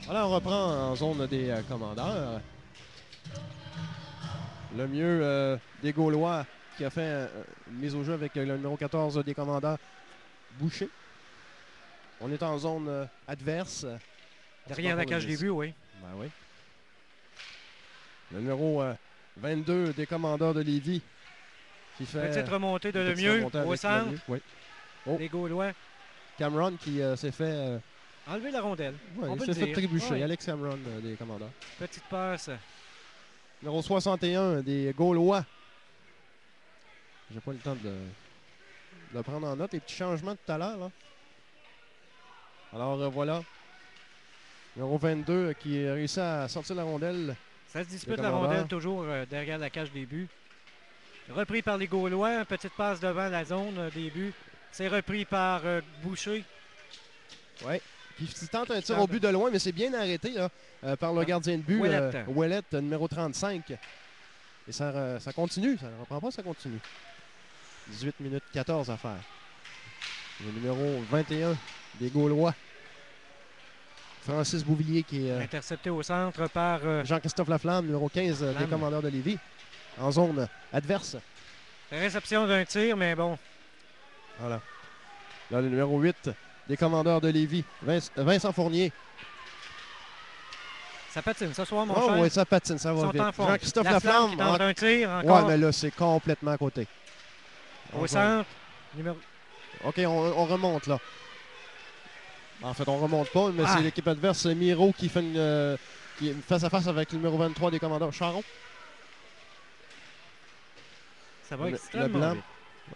Alors, on reprend en zone des commandeurs. Le mieux des Gaulois qui a fait une mise au jeu avec le numéro 14 des commandeurs, Boucher. On est en zone adverse. Derrière la cage des buts, oui. Ben oui. Le numéro 22 des commandeurs de Lévis qui fait... Petite remontée de Lemieux au centre. Oui. Oh. Les Gaulois. Cameron qui s'est fait... enlever la rondelle. Ouais, on il peut s'est fait dire. trébucher. Ouais. Alex Cameron des commandeurs. Petite passe. Numéro 61 des Gaulois. J'ai pas le temps de prendre en note les petits changements de tout à l'heure. Alors voilà. Numéro 22 qui a réussi à sortir la rondelle. Ça se dispute la rondelle toujours derrière la cage des buts. Repris par les Gaulois. Petite passe devant la zone des buts. C'est repris par Boucher. Oui. Qui tente un tir au but de loin, mais c'est bien arrêté là, par le gardien de but, Ouellet, numéro 35. Et ça continue, ça ne reprend pas, ça continue. 18 minutes 14 à faire. Le numéro 21 des Gaulois. Francis Bouvillier qui est... intercepté au centre par... Jean-Christophe Laflamme, numéro 15 des commandeurs de Lévis. En zone adverse. Réception d'un tir, mais bon. Voilà. Là, le numéro 8 des commandeurs de Lévis, Vincent Fournier. Ça patine ce soir, mon cher. Oui, ça patine, ça va vite. Jean-Christophe Laflamme qui tente un tir Oui, encore. mais là, c'est complètement à côté. Au centre. OK, on remonte, là. En fait, on remonte pas, mais c'est l'équipe adverse, Miro, qui fait une face à face avec le numéro 23 des commandeurs, Charon. Ça va extrêmement vite.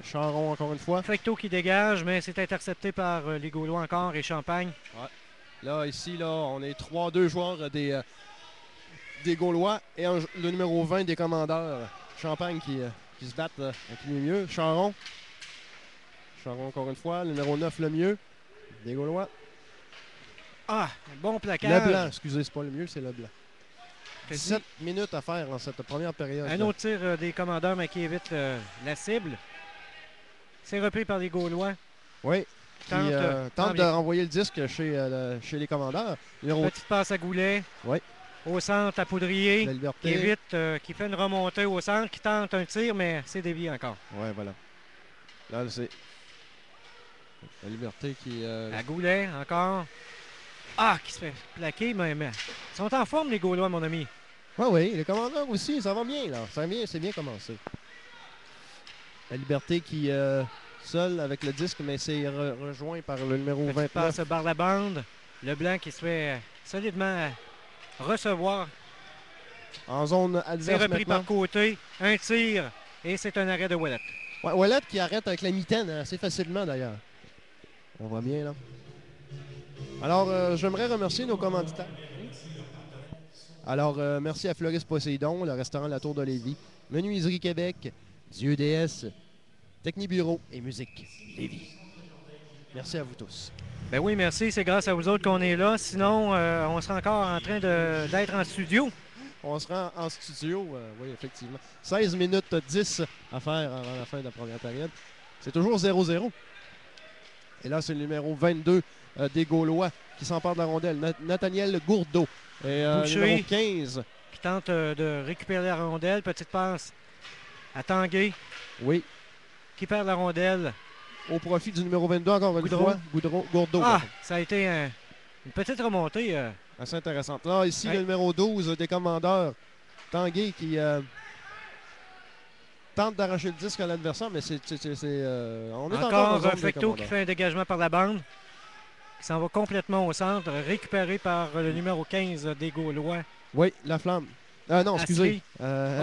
Charon, encore une fois. Fecteau qui dégage, mais c'est intercepté par les Gaulois encore et Champagne. Ouais. Là, ici, là, on est 3-2 joueurs des Gaulois et le numéro 20 des commandeurs, Champagne, qui se battent avec le mieux. Charon, encore une fois. Le numéro 9, le mieux des Gaulois. Bon placage. Le blanc, excusez, c'est pas le mieux, c'est le blanc. 17 minutes à faire dans cette première période. Un autre tir des commandeurs, mais qui évite la cible. C'est repris par les Gaulois. Oui. Tente de renvoyer le disque chez les commandeurs. Petite passe à Goulet. Oui. Au centre, à Poudrier. La Liberté. Qui évite, qui fait une remontée au centre, qui tente un tir, mais c'est dévié encore. Oui, voilà. Là, c'est la Liberté qui... À Goulet, encore. Qui se fait plaquer, mais ils sont en forme, les Gaulois, mon ami. Oui, les commandeurs aussi, ça va bien, là. C'est bien commencé. La Liberté qui... seul avec le disque, mais c'est rejoint par le numéro 29. Passe par la bande. Le blanc qui se fait solidement recevoir. En zone adverse. C'est repris par côté. Un tir et c'est un arrêt de Ouellet. Ouais, Ouellet qui arrête avec la mitaine assez facilement d'ailleurs. On voit bien là. Alors, j'aimerais remercier nos commanditaires. Alors, merci à Floris Poséidon, le restaurant La Tour de Lévis, Menuiserie Québec, Dieu DS, Technibureau et Musique Lévis. Merci à vous tous. Ben oui, merci. C'est grâce à vous autres qu'on est là. Sinon, on sera encore en train d'être en studio. On sera en studio, oui, effectivement. 16 minutes 10 à faire avant la fin de la première période. C'est toujours 0-0. Et là, c'est le numéro 22 des Gaulois qui s'empare de la rondelle. Nathaniel Gourdeau. Et numéro 15. Qui tente de récupérer la rondelle. Petite passe à Tanguay. Oui. Qui perd la rondelle. Au profit du numéro 22, encore une fois. Gourdeau. Ça a été une petite remontée. Assez intéressante. Là, ici, le numéro 12 des commandeurs. Tanguay qui tente d'arracher le disque à l'adversaire, mais on est encore en zone Fecteau qui fait un dégagement par la bande. Qui s'en va complètement au centre. Récupéré par le numéro 15 des Gaulois. Oui, la flamme. Non, excusez.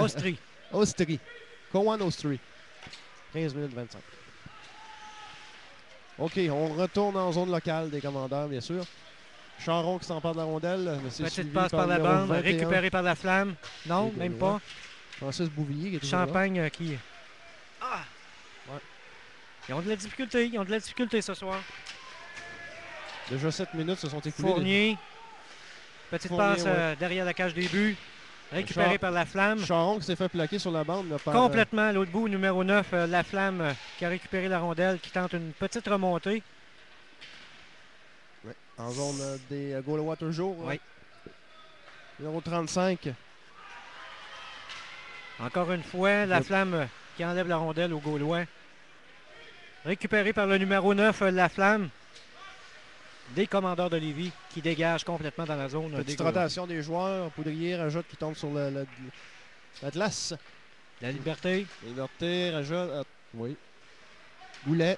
Austrie. Austrie. Cowan Austrie. 15 minutes 25. OK, on retourne en zone locale des commandeurs, bien sûr. Charon qui s'empare de la rondelle. Petite passe par la bande, récupérée par la flamme. Non, même pas. Francis Bouvillier qui est Champagne qui... Ouais. Ils ont de la difficulté ce soir. Déjà 7 minutes se sont écoulées. Fournier. Petite passe derrière la cage des buts. Récupéré par la flamme. Charon qui s'est fait plaquer sur la bande. Complètement à l'autre bout, numéro 9, la flamme qui a récupéré la rondelle, qui tente une petite remontée. Ouais. En zone des Gaulois toujours. Oui. Numéro 35. Encore une fois, la Flamme qui enlève la rondelle aux Gaulois. Récupéré par le numéro 9, la Flamme. Des commandeurs de Lévis qui dégagent complètement dans la zone. Petite rotation des joueurs. Poudrier, Rajotte qui tombe sur la glace. La Liberté. La Liberté, Rajotte. Oui. Goulet.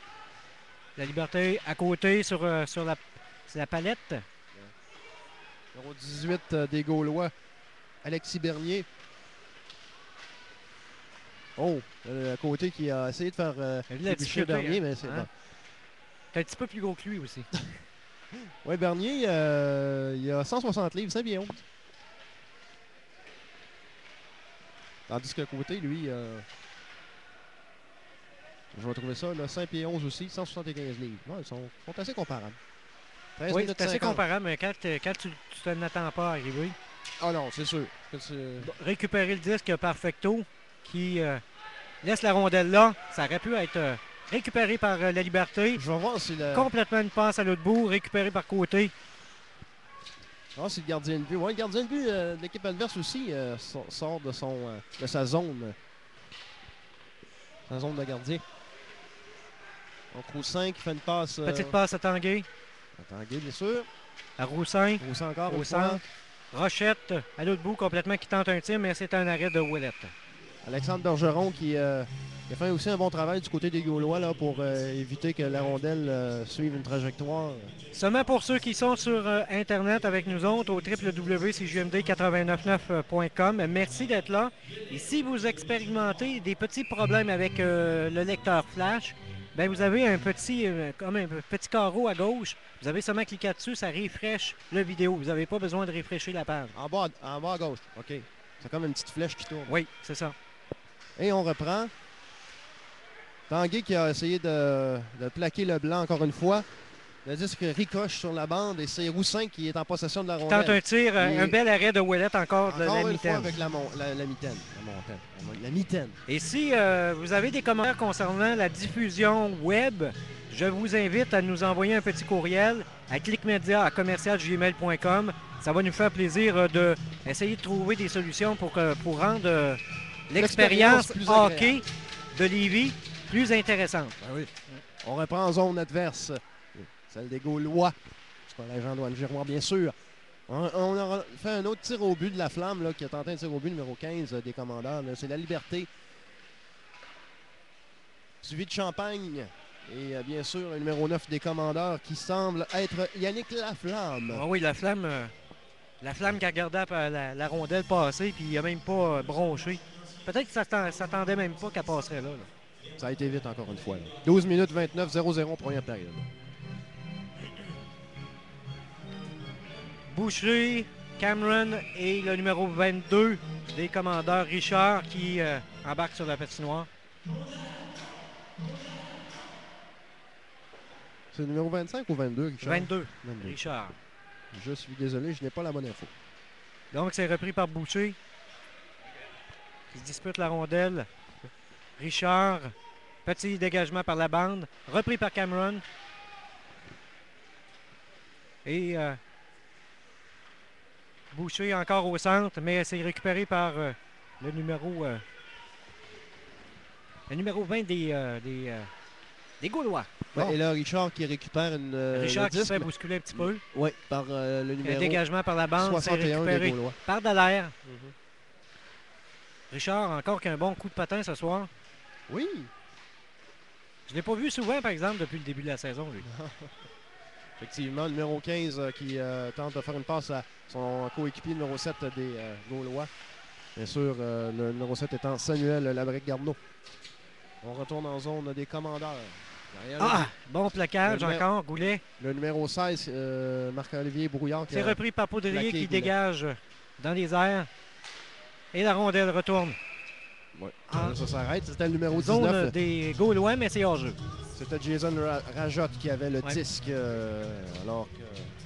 La Liberté à côté sur la palette. Numéro 18 des Gaulois. Alexis Bernier. Oh, à côté qui a essayé de faire Boucher Bernier, mais c'est bon. C'est un petit peu plus gros que lui aussi. Oui, Bernier, il a 160 livres, c'est bien haut. Tandis qu'à côté, lui, je vais trouver ça, là, 5 pieds 11 aussi, 175 livres. Ouais, ils sont assez comparables. Oui, c'est assez comparable, mais quand tu te n'attends pas à arriver. Ah non, c'est sûr. Récupérer le disque Perfecto qui laisse la rondelle là. Ça aurait pu être récupéré par la Liberté. Je vais voir si complètement une passe à l'autre bout, récupéré par côté. Ah, c'est le gardien de but. Oui, le gardien de but de l'équipe adverse aussi sort de sa zone. Sa zone de gardien. Donc Roussin qui fait une passe. Petite passe à Tanguay. À Tanguay, bien sûr. À Roussin. Roussin encore. Au centre. Rochette, à l'autre bout, complètement qui tente un tir, mais c'est un arrêt de Ouellette. Alexandre Bergeron qui a fait aussi un bon travail du côté des Gaulois là, pour éviter que la rondelle suive une trajectoire. Seulement pour ceux qui sont sur Internet avec nous autres au www.cjmd899.com. Merci d'être là. Et si vous expérimentez des petits problèmes avec le lecteur flash, ben vous avez un petit carreau à gauche. Vous avez seulement cliqué dessus, ça refresh la vidéo. Vous n'avez pas besoin de refresher la page. En bas à gauche, OK. C'est comme une petite flèche qui tourne. Oui, c'est ça. Et on reprend. Tanguay qui a essayé de plaquer le blanc encore une fois. Le disque ricoche sur la bande et c'est Roussin qui est en possession de la rondelle. Tente un tir, un bel arrêt de Ouellette encore de la mitaine. Avec la mitaine. La mitaine. Et si vous avez des commentaires concernant la diffusion web, je vous invite à nous envoyer un petit courriel à clickmedia@commercialgmail.com. Ça va nous faire plaisir d'essayer de trouver des solutions pour rendre l'expérience hockey de Lévis plus intéressante. Ben oui. On reprend en zone adverse. Celle des Gaulois. C'est pas l'agent Douane Giroir, bien sûr. On a fait un autre tir au but de la Flamme là, qui a tenté un tir au but numéro 15 des commandeurs. C'est la Liberté. Suivi de Champagne. Et bien sûr, le numéro 9 des commandeurs qui semble être Yannick Laflamme. Ah oui, la Flamme qui regardait la rondelle passer puis il n'a même pas bronché. Peut-être que ça s'attendait même pas qu'elle passerait là. Ça a été vite encore une fois. Là. 12 minutes 29, 0-0 première période. Boucher, Cameron et le numéro 22 des commandeurs Richard qui embarquent sur la patinoire. C'est le numéro 25 ou 22, Richard? 22. Richard. Je suis désolé, je n'ai pas la bonne info. Donc, c'est repris par Boucher qui dispute la rondelle. Richard, petit dégagement par la bande. Repris par Cameron. Et Boucher encore au centre, mais c'est récupéré par le numéro 20 des Gaulois. Ouais, bon. Et là, Richard qui récupère Richard qui se fait bousculer un petit peu. Oui, par le numéro... Un dégagement par la bande, 61 récupéré des Gaulois. Par Dallaire. Richard, encore qu'un bon coup de patin ce soir. Oui. Je ne l'ai pas vu souvent, par exemple, depuis le début de la saison, lui. Effectivement, le numéro 15 qui tente de faire une passe à son coéquipier numéro 7 des Gaulois. Bien sûr, le numéro 7 étant Samuel Labrec-Garneau. On retourne en zone des commandeurs. Bon plaquage encore, Goulet. Le numéro 16, Marc-Olivier Brouillard. C'est repris par Poudrier qui dégage dans les airs. Et la rondelle retourne. Oui, ça s'arrête. C'était le numéro 19. Zone des Gaulois, mais c'est hors-jeu. C'était Jason Rajotte qui avait le disque alors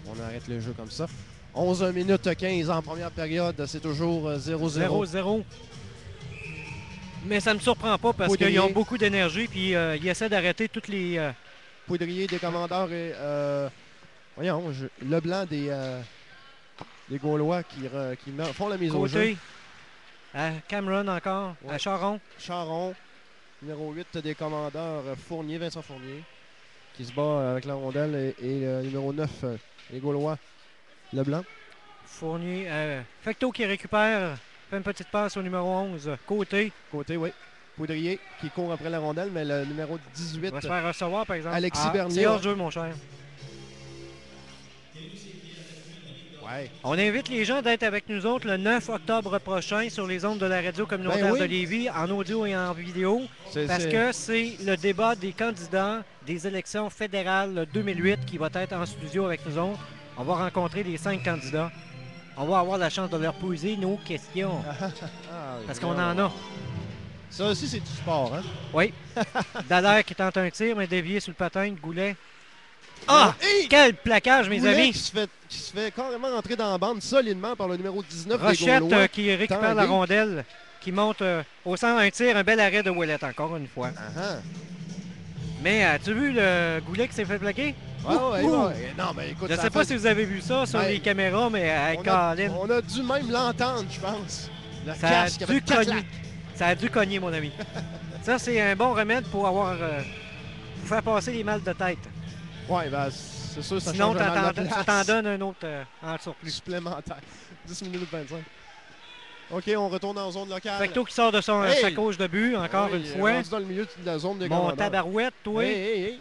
qu'on arrête le jeu comme ça. 11 minutes 15 en première période. C'est toujours 0-0. 0-0. Mais ça ne me surprend pas parce qu'ils ont beaucoup d'énergie puis ils essaient d'arrêter toutes les... Poudrier des commandeurs et Voyons, Leblanc des Gaulois qui font la mise au jeu. Côté. À Cameron encore. Ouais. À Charon. Charon. Numéro 8 des commandeurs, Fournier, Vincent Fournier, qui se bat avec la rondelle. Et le numéro 9, les Gaulois, Leblanc. Fournier. Fecteau qui récupère. Fait une petite passe au numéro 11. Côté. Côté, oui. Poudrier qui court après la rondelle, mais le numéro 18. Il va se faire recevoir, par exemple. Alexis Bernier. C'est hors-jeu, mon cher. Ouais. On invite les gens d'être avec nous autres le 9 octobre prochain sur les ondes de la radio communautaire de Lévis, en audio et en vidéo, parce que c'est le débat des candidats des élections fédérales 2008 qui va être en studio avec nous autres. On va rencontrer les 5 candidats. On va avoir la chance de leur poser nos questions. Parce qu'on en a. Ça aussi, c'est du sport, hein? Oui. Dallaire qui tente un tir, mais dévié sur le patin de Goulet. Ah! Hey! Quel plaquage, mes Goulet amis! Qui se fait carrément rentrer dans la bande solidement par le numéro 19 Rochette des Gaulois. Qui récupère la rondelle, qui monte au centre, un tir, un bel arrêt de Ouellet, encore une fois. Mais as-tu vu le Goulet qui s'est fait plaquer? Ouais. Non, mais écoute, je sais pas si vous avez vu ça sur les caméras, mais Colin. On a dû même l'entendre, je pense. Ça a dû cogner, mon ami. Ça, c'est un bon remède pour avoir pour faire passer les mal de tête. Ouais, ben c'est sûr, ça sinon, change le mal de place. Ça t'en donne un autre en surplus. Supplémentaire. 10 minutes 25. OK, on retourne en zone locale. Fecteau qui sort de sa coche de but, encore une fois. On est dans le milieu de la zone des Mon commandeurs. tabarouette, toi. Hey.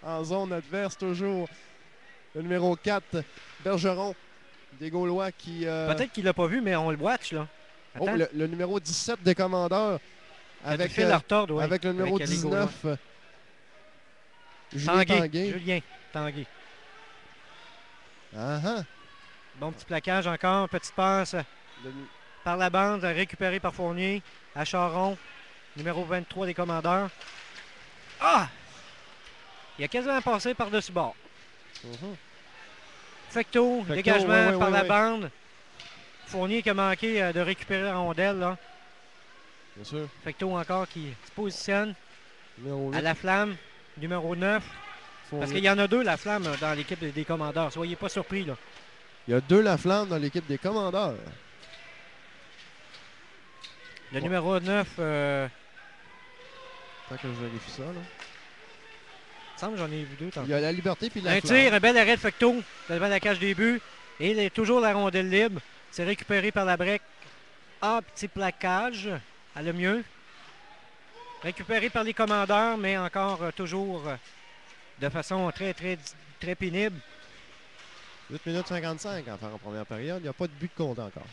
En zone adverse, toujours. Le numéro 4, Bergeron, des Gaulois qui... Peut-être qu'il l'a pas vu, mais on le watch, là. Oh, le numéro 17 des commandeurs. Avec le numéro 19, Julien Tanguay. Uh-huh. Bon petit plaquage encore, petite passe par la bande, récupérée par Fournier à Charon, numéro 23 des commandeurs. Ah! Il a quasiment passé par-dessus bord. Fecteau, dégagement par la bande. Fournier qui a manqué de récupérer la rondelle. Là. Bien sûr. Fecteau encore qui se positionne à la flamme, numéro 9. Parce qu'il y en a 2, la flamme, dans l'équipe des commandeurs. Soyez pas surpris, là. Il y a 2 la flamme dans l'équipe des commandeurs. Le numéro 9... Tant que je vérifie ça, là. Il me semble que j'en ai vu 2. Il y a la liberté puis la flamme. Un tir, un bel arrêt de Fecteau devant la cage des buts. Et il est toujours la rondelle libre. C'est récupéré par la break. Ah, petit plaquage. À le mieux. Récupéré par les commandeurs, mais encore toujours de façon très pénible. 8 minutes 55 en première période. Il n'y a pas de but de compte encore.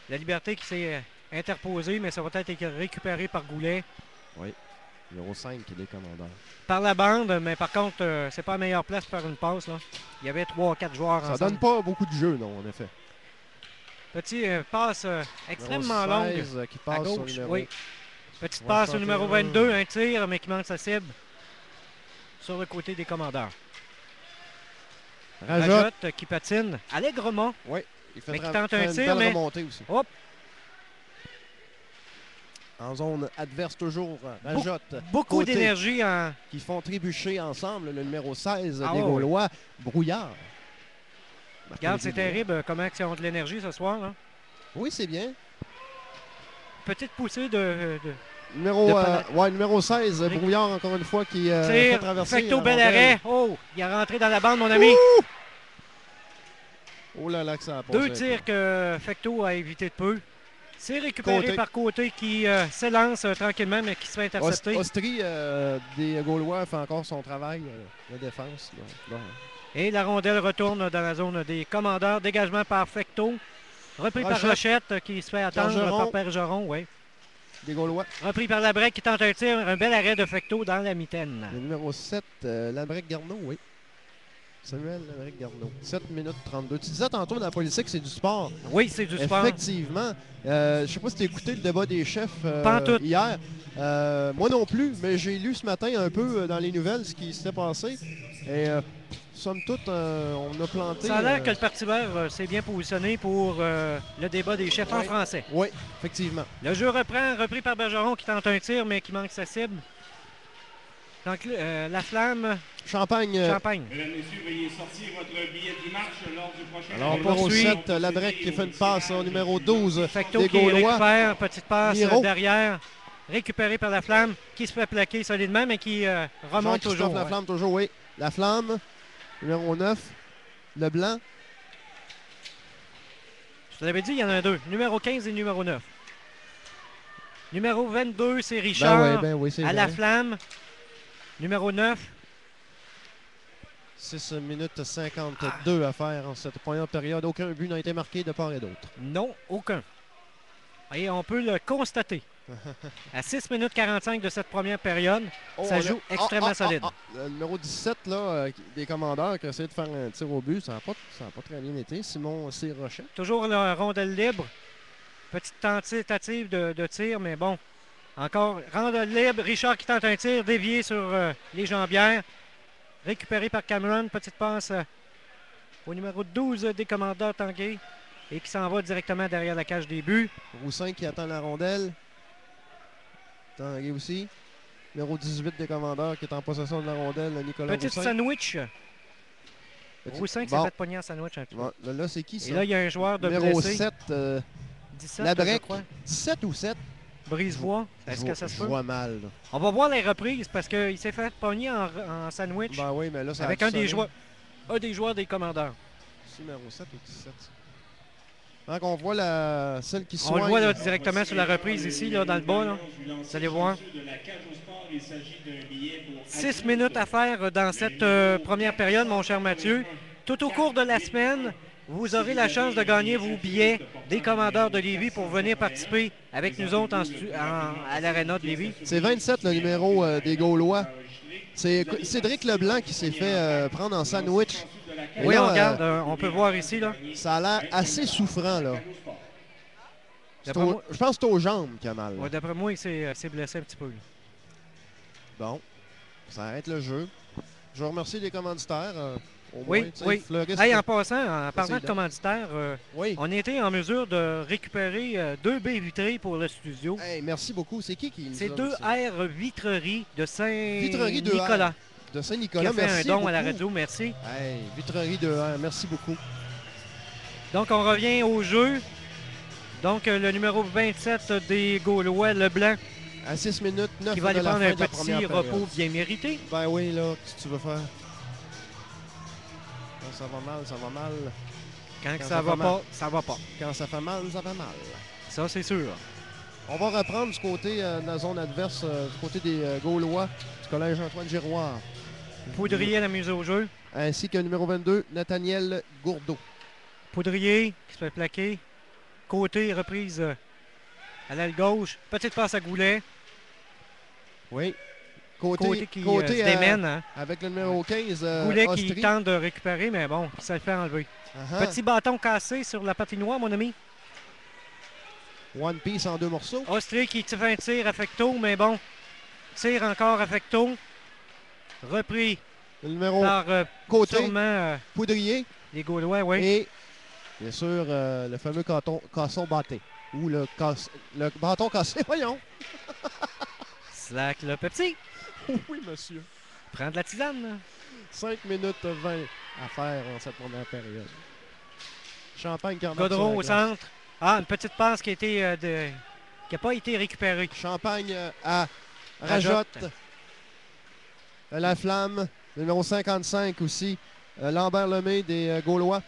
La liberté qui s'est interposée, mais ça va être récupéré par Goulet. Oui. Numéro 5 qui est des commandeurs. Par la bande, mais par contre, c'est pas la meilleure place pour faire une passe. Là. Il y avait 3-4 joueurs ensemble. Ça donne pas beaucoup de jeu, non, en effet. Petit passe extrêmement longue qui passe à gauche. Numéro... Oui. Petite passe au numéro 22, un tir, mais qui manque sa cible sur le côté des commandeurs. Rajotte qui patine allègrement. Oui, il fait mais qui tente un tir, mais... remontée aussi. Hop. En zone adverse toujours, Rajotte. Beaucoup d'énergie. Qui font trébucher ensemble le numéro 16 des Gaulois, Brouillard. Regarde, c'est terrible comment ils ont de l'énergie ce soir. Là. Oui, c'est bien. Petite poussée de numéro 16, Brouillard, encore une fois, qui fait traverser. Fecteau, bel arrêt. Oh, il est rentré dans la bande, mon ami. Oh là là, que ça a passé. 2 tirs que Fecteau a évité de peu. C'est récupéré par Côté qui s'élance tranquillement, mais qui se fait intercepter. Ostrie des Gaulois fait encore son travail de défense. Là. Et la rondelle retourne dans la zone des commandeurs. Dégagement par Fecteau. Repris par Rochette qui se fait attendre par Bergeron. Oui. Des Gaulois. Repris par Labrec qui tente un tir. Un bel arrêt de Fecteau dans la mitaine. Le numéro 7, Labrec-Garneau, oui. Samuel Labrec-Garneau. 7 minutes 32. Tu disais tantôt dans la politique, c'est du sport. Oui, c'est du sport. Effectivement. Je ne sais pas si tu as écouté le débat des chefs hier. Moi non plus, mais j'ai lu ce matin un peu dans les nouvelles ce qui s'était passé. Et somme toute, on a planté... Ça a l'air que le Parti vert s'est bien positionné pour le débat des chefs en français. Oui, effectivement. Le jeu reprend, repris par Bergeron qui tente un tir, mais qui manque sa cible. Donc, la Flamme. Champagne. Champagne. Mesdames, Messieurs, veuillez sortir votre billet du match lors du prochain. Alors, On numéro poursuit. 7, Labrec qui fait une passe au numéro 12 Fecteau des qui Gaulois. récupère, petite passe Miro. derrière, récupéré par la Flamme, qui se fait plaquer solidement, mais qui remonte toujours. La Flamme, toujours, oui. La Flamme, numéro 9, Leblanc. Je te l'avais dit, il y en a deux. Numéro 15 et numéro 9. Numéro 22, c'est Richard c'est à vrai. la Flamme. Numéro 9. 6 minutes 52 à faire en cette première période. Aucun but n'a été marqué de part et d'autre. Non, aucun. Et on peut le constater. À 6 minutes 45 de cette première période, ça joue extrêmement solide. Le numéro 17 là, des commandeurs qui a essayé de faire un tir au but, ça n'a pas très bien été. Simon C. Rochet. Toujours la rondelle libre. Petite tentative de tir, mais bon. Encore rondelle libre. Richard qui tente un tir dévié sur les jambières. Récupéré par Cameron. Petite passe au numéro 12 des commandeurs Tanguay. Et qui s'en va directement derrière la cage des buts. Roussin qui attend la rondelle. Tanguay aussi. Numéro 18 des commandeurs qui est en possession de la rondelle, Nicolas Petite Roussin. sandwich. Roussin qui s'est fait pogner en sandwich un petit peu. Bon, là, c'est qui ça? Et là, il y a un joueur de numéro blessé. 7, 17, Labrec. je crois. 7 ou 7? Brisebois. Est-ce que ça se Je peut? vois mal. Là. On va voir les reprises parce qu'il s'est fait pogner en sandwich Ben oui, mais là, ça avec a un des sonné. joueurs des commandeurs. C'est numéro 7 ou 17? Donc, on voit celle qui On soigne. le voit là, directement sur la reprise ici, là, dans le bas. Là. Vous allez voir. 6 minutes à faire dans cette première période, mon cher Mathieu. Tout au cours de la semaine, vous aurez la chance de gagner vos billets des commandeurs de Lévis pour venir participer avec nous autres à l'Arena de Lévis. C'est 27, le numéro des Gaulois. C'est Cédric Leblanc qui s'est fait prendre en sandwich. Et Oui, là, on regarde, on peut voir ici. Là. Ça a l'air assez souffrant, là. Je pense que c'est aux jambes qu'il a mal. Ouais, d'après moi, il s'est blessé un petit peu. Là. Bon, ça arrête le jeu. Je veux remercier les commanditaires. Au oui, moins, oui. Fleuriste, Hey, en passant, en parlant de commanditaires, oui. on a été en mesure de récupérer 2 baies vitrées pour le studio. Hey, merci beaucoup. C'est qui C'est 2 R Vitrerie de Vitrerie de Saint-Nicolas. De Qui Saint-Nicolas, a fait merci un don beaucoup. à la radio, merci. Hey, Vitrerie de R, merci beaucoup. Donc, on revient au jeu. Donc, le numéro 27 des Gaulois, Leblanc, À 6 minutes 9 qui va aller de la prendre fin un de la petit première repos période. bien mérité. Ben oui, là, qu'est-ce que tu veux faire? Quand ça va mal, ça va mal. Quand ça va pas, ça va pas. Quand ça fait mal, ça fait mal. Ça, c'est sûr. On va reprendre du côté de la zone adverse, du côté des Gaulois, du collège Antoine Giroir. Poudrier à la mise au jeu. Ainsi que le numéro 22, Nathaniel Gourdeau. Poudrier qui se fait plaquer. Côté, reprise à l'aile gauche. Petite passe à Goulet. Oui. Côté qui se démène. Hein. Avec le numéro 15, Goulet Ostry. qui tente de récupérer, mais bon, ça le fait enlever. Petit bâton cassé sur la patinoire, mon ami. One Piece en 2 morceaux. Ostry qui fait un tir à Fecteau, mais bon, tire encore à Fecteau. Repris Le numéro par côté, sûrement Poudrier. les Gaulois, oui. Et, bien sûr, le fameux casson batté. Ou le bâton cassé, voyons. Slack le petit. Oui, monsieur. Prends de la tisane. 5 minutes 20 à faire en cette première période. Champagne qui remarque Gaudreau sur au la glace. centre. Ah, une petite passe qui a qui n'a pas été récupérée. Champagne à Rajotte. La Flamme, numéro 55 aussi. Lambert Lemay des Gaulois.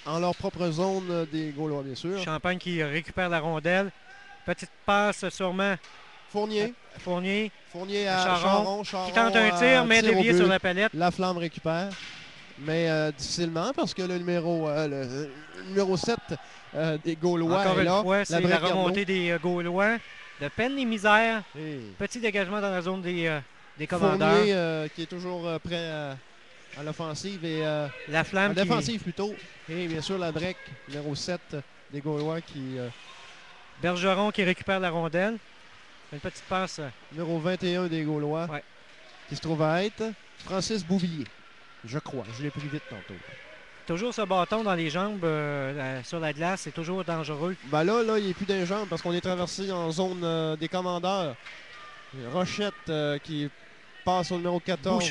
En leur propre zone des Gaulois, bien sûr. Champagne qui récupère la rondelle. Petite passe sûrement. Fournier. Fournier À Charon. qui tente un tir, mais dévié sur la palette. La Flamme récupère. Mais difficilement parce que le numéro 7 des Gaulois Encore est une là. fois, c'est la remontée des Gaulois. De peine et misère. Hey. Petit dégagement dans la zone des commandeurs. Fournier qui est toujours prêt à l'offensive et la Flamme en défensive plutôt. Et bien sûr la Drec, numéro 7 des Gaulois qui... Bergeron qui récupère la rondelle. Une petite passe. Numéro 21 des Gaulois. Ouais. Qui se trouve à être Francis Bouvillier. Je crois. Je l'ai pris vite tantôt. Toujours ce bâton dans les jambes sur la glace, c'est toujours dangereux. Ben là, il n'est plus d'un jambe parce qu'on est traversé en zone des commandeurs. Rochette qui passe au numéro 14.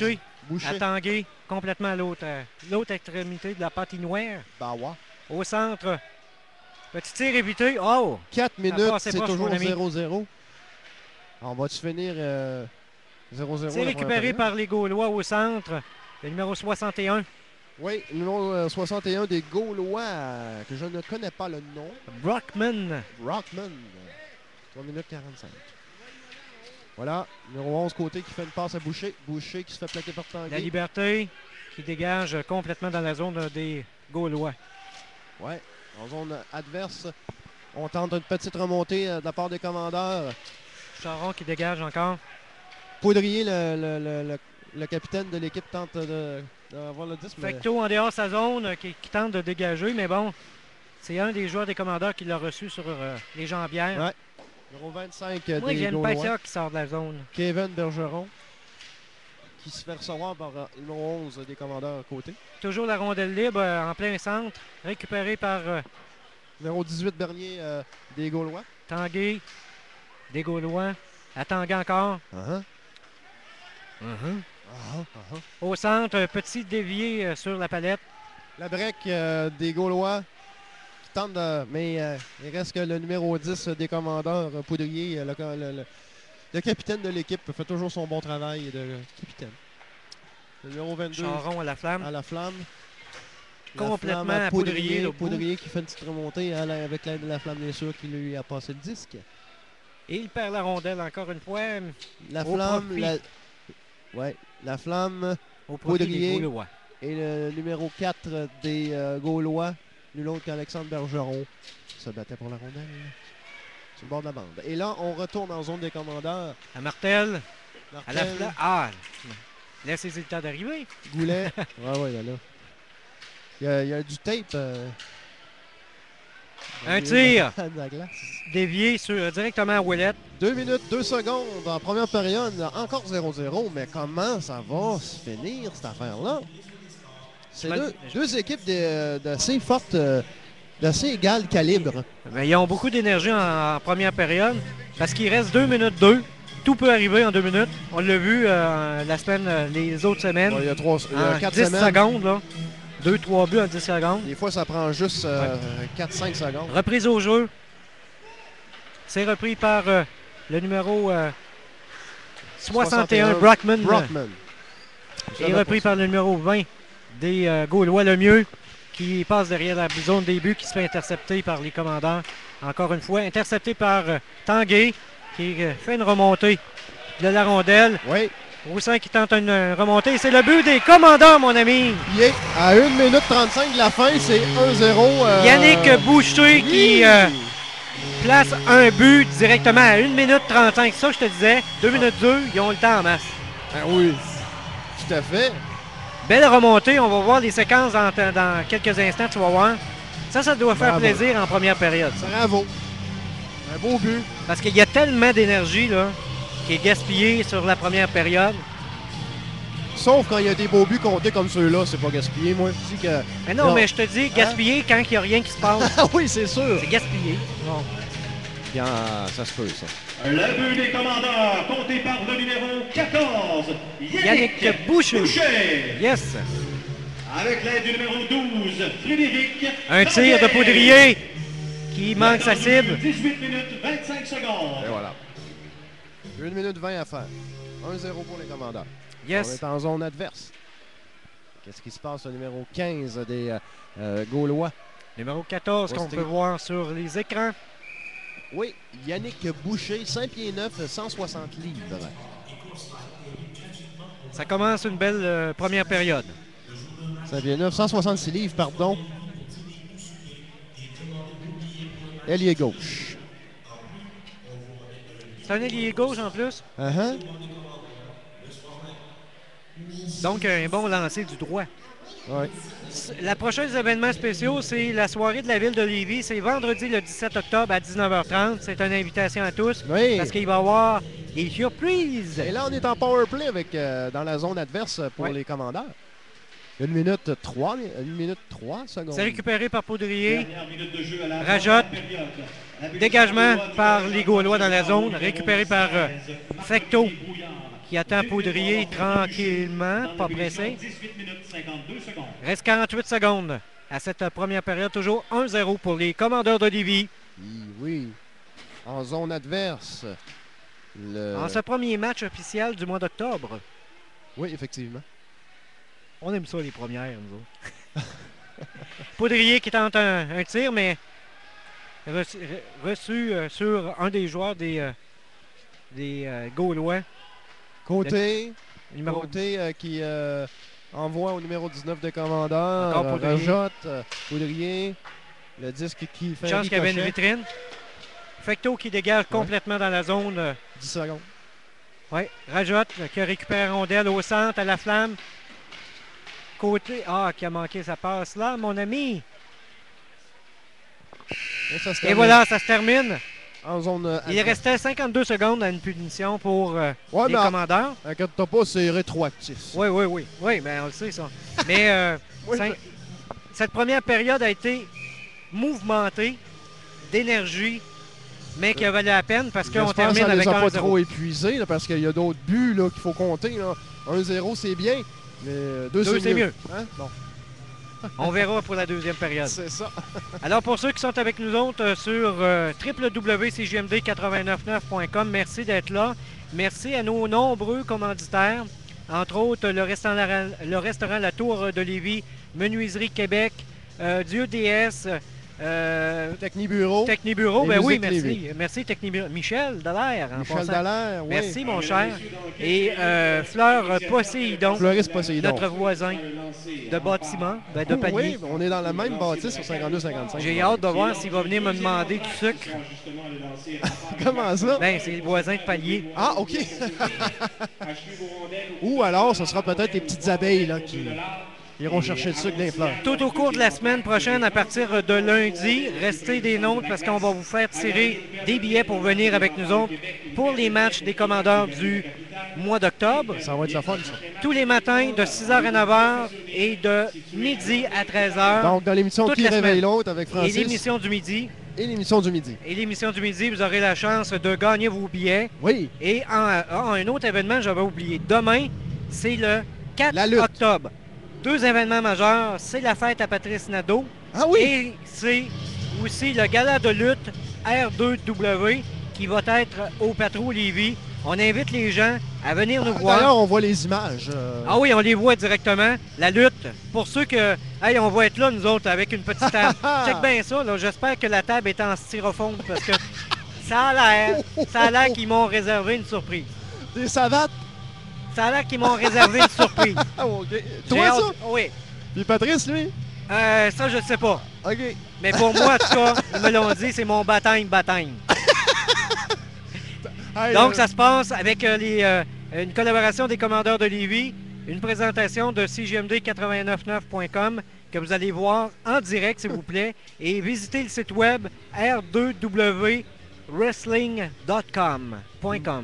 Boucher. À Tanguay, complètement à l'autre extrémité de la patinoire. Bawa. Au centre. Petit tir évité. Oh! 4 minutes, c'est toujours 0-0. On va-tu finir 0-0? C'est récupéré par les Gaulois au centre. Le numéro 61. Oui, le numéro 61 des Gaulois, que je ne connais pas le nom. Brockman. 3 minutes 45. Voilà, numéro 11 côté qui fait une passe à Boucher. Boucher qui se fait plaquer par Tanguay. La Liberté qui dégage complètement dans la zone des Gaulois. Oui, en zone adverse. On tente une petite remontée de la part des commandeurs. Charon qui dégage encore. Poudrier, le capitaine de l'équipe, tente d'avoir le 10. Fecteau en dehors de sa zone qui tente de dégager, mais bon, c'est un des joueurs des commandeurs qui l'a reçu sur les jambières. Ouais. Numéro 25 Moi, des j'aime pas Gaulois. ça qui sort de la zone. Kevin Bergeron qui se fait recevoir par le numéro 11 des commandeurs à côté. Toujours la rondelle libre en plein centre, récupérée par numéro 18 Bernier des Gaulois. Tanguay des Gaulois. À Tanguay encore. Au centre, un petit dévié sur la palette. La break des Gaulois qui tente de... Mais il reste que le numéro 10 des commandeurs, Poudrier, le capitaine de l'équipe, fait toujours son bon travail de capitaine. Le numéro 22. Charon à la flamme. À la flamme. Complètement la flamme à Poudrier. Poudrier qui fait une petite remontée avec l'aide de la flamme, bien sûr, qui lui a passé le disque. Et il perd la rondelle encore une fois. La flamme, la flamme, au profit Poudrier des Gaulois. Et le numéro 4 des Gaulois, nul autre qu'Alexandre Bergeron, se battait pour la rondelle sur le bord de la bande. Et là, on retourne en zone des commandeurs. À Martel. À la flamme. Ah! Laissez le temps d'arriver. Goulet. ouais, là. Il y a du tape. Un tir dévié directement à Ouellette. 2 minutes, 2 secondes en première période. Encore 0-0. Mais comment ça va se finir, cette affaire-là? C'est deux équipes d'assez fortes, d'assez égal calibre. Mais ils ont beaucoup d'énergie en première période parce qu'il reste 2 minutes 2. Tout peut arriver en 2 minutes. On l'a vu la semaine, les autres semaines. Ouais, il y a 4 10 semaines. secondes, là. 2-3 buts en 10 secondes. Des fois, ça prend juste 4-5 secondes. Reprise au jeu. C'est repris par le numéro 61, Brockman. Et repris par le numéro 20 des Gaulois, le mieux, qui passe derrière la zone des buts, qui se fait intercepter par les commandeurs. Encore une fois, intercepté par Tanguay, qui fait une remontée de la rondelle. Oui. Roussin qui tente une remontée. C'est le but des commandeurs, mon ami. Yeah. À 1 minute 35 de la fin, c'est 1-0. Yannick Boucher qui place un but directement à 1 minute 35. Ça, je te disais, 2 minutes 2, ils ont le temps en masse. Ah oui, tout à fait. Belle remontée. On va voir les séquences dans quelques instants, tu vas voir. Ça doit faire plaisir en première période. Bravo. Un beau but. Parce qu'il y a tellement d'énergie là qui est gaspillée sur la première période. Sauf quand il y a des beaux buts comptés comme ceux-là, c'est pas gaspillé, moi. Je dis que... Mais non, mais je te dis, gaspillé quand il n'y a rien qui se passe. Ah oui, c'est sûr. C'est gaspillé. Bon. Bien, ça se peut, ça. Le but des commandeurs, compté par le numéro 14, Yannick Boucher. Yes. Avec l'aide du numéro 12, Frédéric. Un tir de Poudrier qui manque sa cible. 18 minutes 25 secondes. Et voilà. 1 minute 20 à faire. 1-0 pour les commandeurs. Yes. On est en zone adverse. Qu'est-ce qui se passe au numéro 15 des Gaulois? Numéro 14 qu'on peut voir sur les écrans. Oui, Yannick Boucher, 5 pieds 9, 160 livres. Ça commence une belle première période. 5 pieds 9, 166 livres, pardon. Ailier gauche. C'est un ailier gauche en plus. Donc, un bon lancer du droit. Oui. La prochaine événement spécial, c'est la soirée de la ville de Lévis. C'est vendredi le 17 octobre à 19h30. C'est une invitation à tous. Oui. Parce qu'il va y avoir des surprises. Et là, on est en power play avec, dans la zone adverse pour les commandeurs. 1 minute 3 secondes. C'est récupéré par Poudrier. Rajotte. Dégagement par les Gaulois dans la zone. Récupéré par Fecteau. qui attend Poudrier tranquillement, pas pressé. 18 minutes 52 secondes. Reste 48 secondes à cette première période. Toujours 1-0 pour les Commandeurs de Lévis. Oui. En zone adverse. En ce premier match officiel du mois d'octobre. Oui, effectivement. On aime ça, les premières, nous autres. Poudrier qui tente un tir, mais reçu sur un des joueurs des Gaulois. Côté qui envoie au numéro 19 de commandeur. Encore Poudrier. Rajotte, Poudrier. Le disque qui fait Chance qu'il y avait une vitrine. Fecto qui dégage complètement dans la zone. 10 secondes. Oui, Rajotte qui récupère la rondelle au centre, à la flamme. Côté. Ah, qui a manqué sa passe là, mon ami. Et voilà, ça se termine. En zone Il restait 52 secondes à une punition pour les Commandeurs. Inquiète-toi pas, c'est rétroactif. Oui. Oui, ben on le sait, ça. Mais cette première période a été mouvementée, d'énergie, mais qui a valu la peine parce qu'on termine avec 1-0. Ça les a pas trop épuisés, là, parce qu'il y a d'autres buts qu'il faut compter. 1-0, c'est bien, mais 2 c'est mieux. Hein? Bon. On verra pour la deuxième période. C'est ça. Alors, pour ceux qui sont avec nous autres sur www.cjmd899.com, merci d'être là. Merci à nos nombreux commanditaires, entre autres le restaurant La Tour de Lévis, Menuiserie Québec, Dieu DS, Technibureau. Technibureau, ben oui, merci. Merci Technibureau. Michel Dallaire. Michel Dallaire, oui. Merci, mon cher. Et Fleur Poséidon. Fleuriste Poséidon. Notre voisin de bâtiment, de palier. Oui, on est dans la même bâtisse sur 52-55. J'ai hâte de voir s'il va venir me demander du sucre. Comment ça? Ben, c'est le voisin de palier. Ah, OK. Ou alors, ce sera peut-être les petites abeilles là, qui iront chercher le sucre des fleurs. Tout au cours de la semaine prochaine, à partir de lundi, restez des nôtres parce qu'on va vous faire tirer des billets pour venir avec nous autres pour les matchs des commandeurs du mois d'octobre. Ça va être la fun, ça. Tous les matins de 6h à 9h et de midi à 13h. Donc, dans l'émission Qui réveille l'autre avec Francis. Et l'émission du midi. Et l'émission du midi. Et l'émission du midi, vous aurez la chance de gagner vos billets. Oui. Et un autre événement, j'avais oublié. Demain, c'est le 4 octobre. 2 événements majeurs, c'est la fête à Patrice Nadeau. Ah oui? Et c'est aussi le gala de lutte R2W qui va être au Patro Lévis. On invite les gens à venir nous voir. D'ailleurs, on voit les images. Ah oui, on les voit directement. La lutte. Pour ceux que, hey, on va être là, nous autres, avec une petite table. Check bien ça. J'espère que la table est en styrofoam parce que ça a l'air qu'ils m'ont réservé une surprise. Des savates? Ça a l'air qu'ils m'ont réservé une surprise. OK. Toi, ça? Oui. Puis Patrice, lui? Ça, je ne sais pas. OK. Mais pour moi, en tout cas, ils me l'ont dit, c'est mon baptême. Hey, donc, ça se passe avec une collaboration des Commandeurs de Lévis, une présentation de CJMD899.com que vous allez voir en direct, s'il vous plaît, et visitez le site web r2wwrestling.com.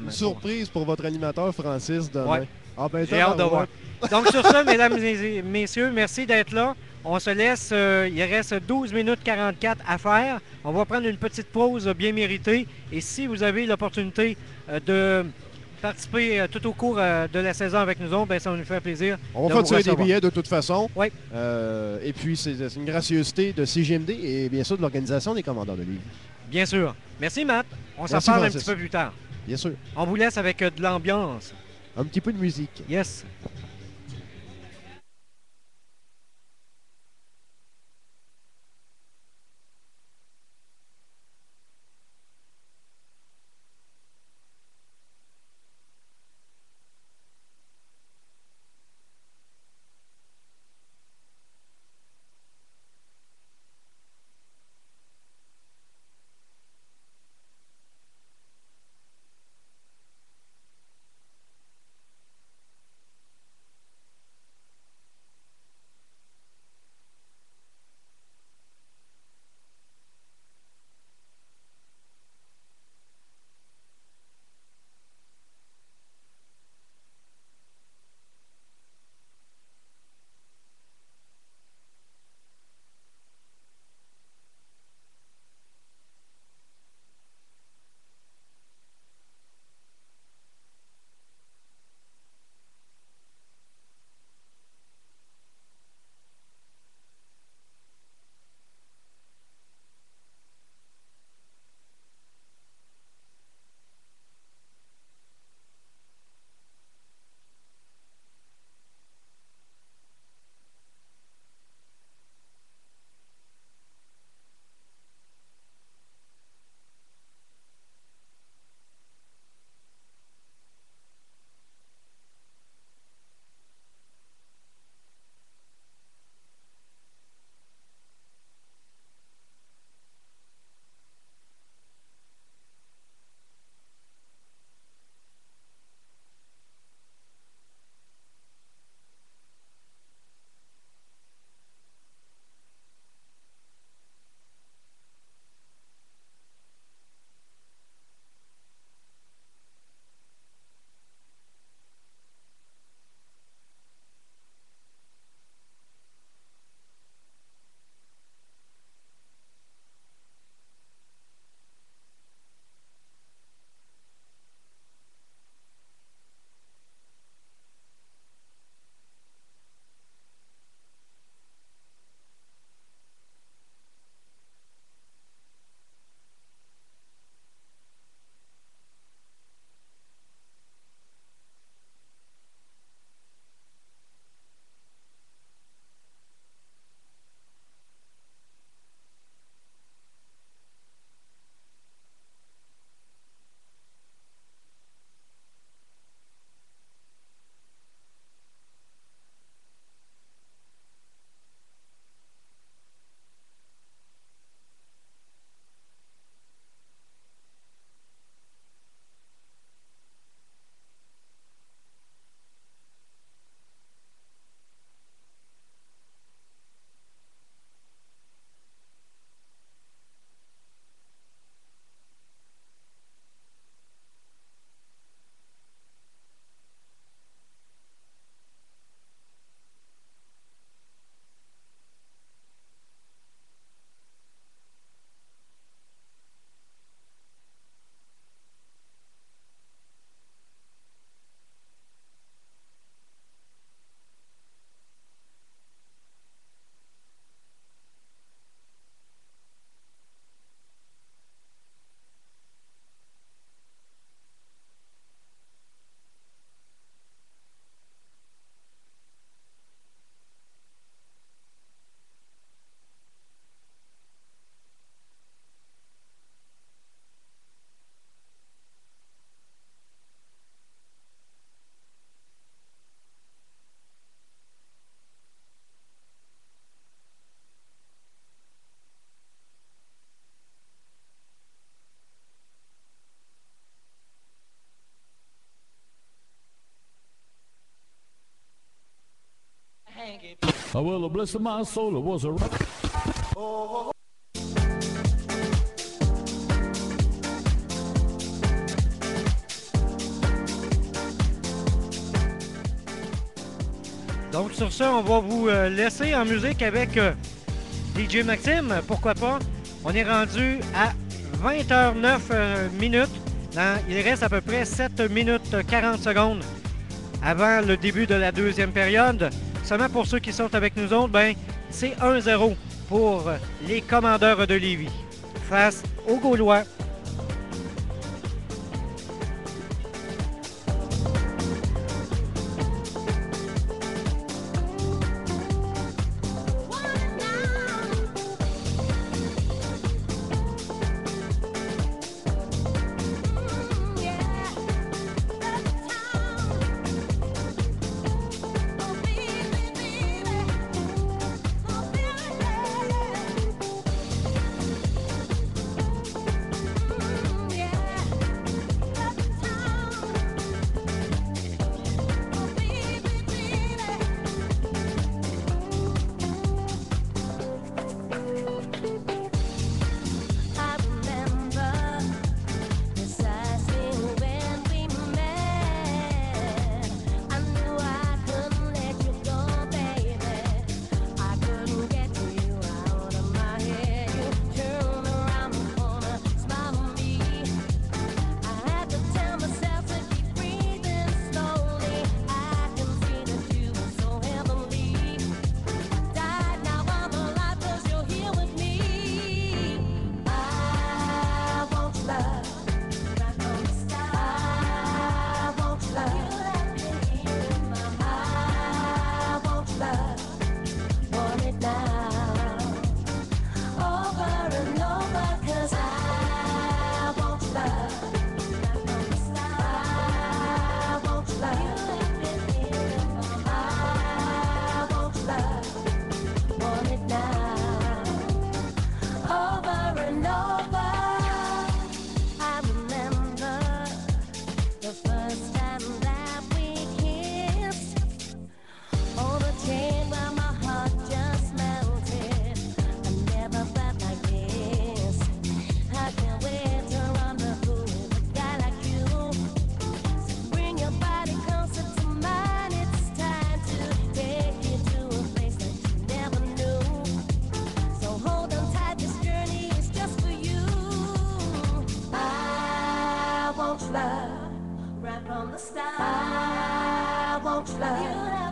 Surprise pour votre animateur Francis demain. Ouais. Ah ben, j'ai hâte de voir. Donc, sur ça, mesdames et messieurs, merci d'être là. On se laisse, il reste 12 minutes 44 à faire. On va prendre une petite pause bien méritée. Et si vous avez l'opportunité de participer tout au cours de la saison avec nous autres, ben, ça va nous faire plaisir. On va faire tirer des billets de toute façon. Oui. Et puis, c'est une gracieuseté de CJMD et bien sûr de l'organisation des Commandeurs de Lévis. Bien sûr. Merci, Matt. On s'en parle un petit peu plus tard. Bien sûr. On vous laisse avec de l'ambiance. Un petit peu de musique. Yes. Oh, well, bless my soul, it was a... Donc sur ça, on va vous laisser en musique avec DJ Maxime, pourquoi pas. On est rendu à 20h09 minutes. Il reste à peu près 7 minutes 40 secondes avant le début de la deuxième période. Seulement pour ceux qui sont avec nous autres, ben, c'est 1-0 pour les Commandeurs de Lévis face aux Gaulois. Right from the start, I won't love.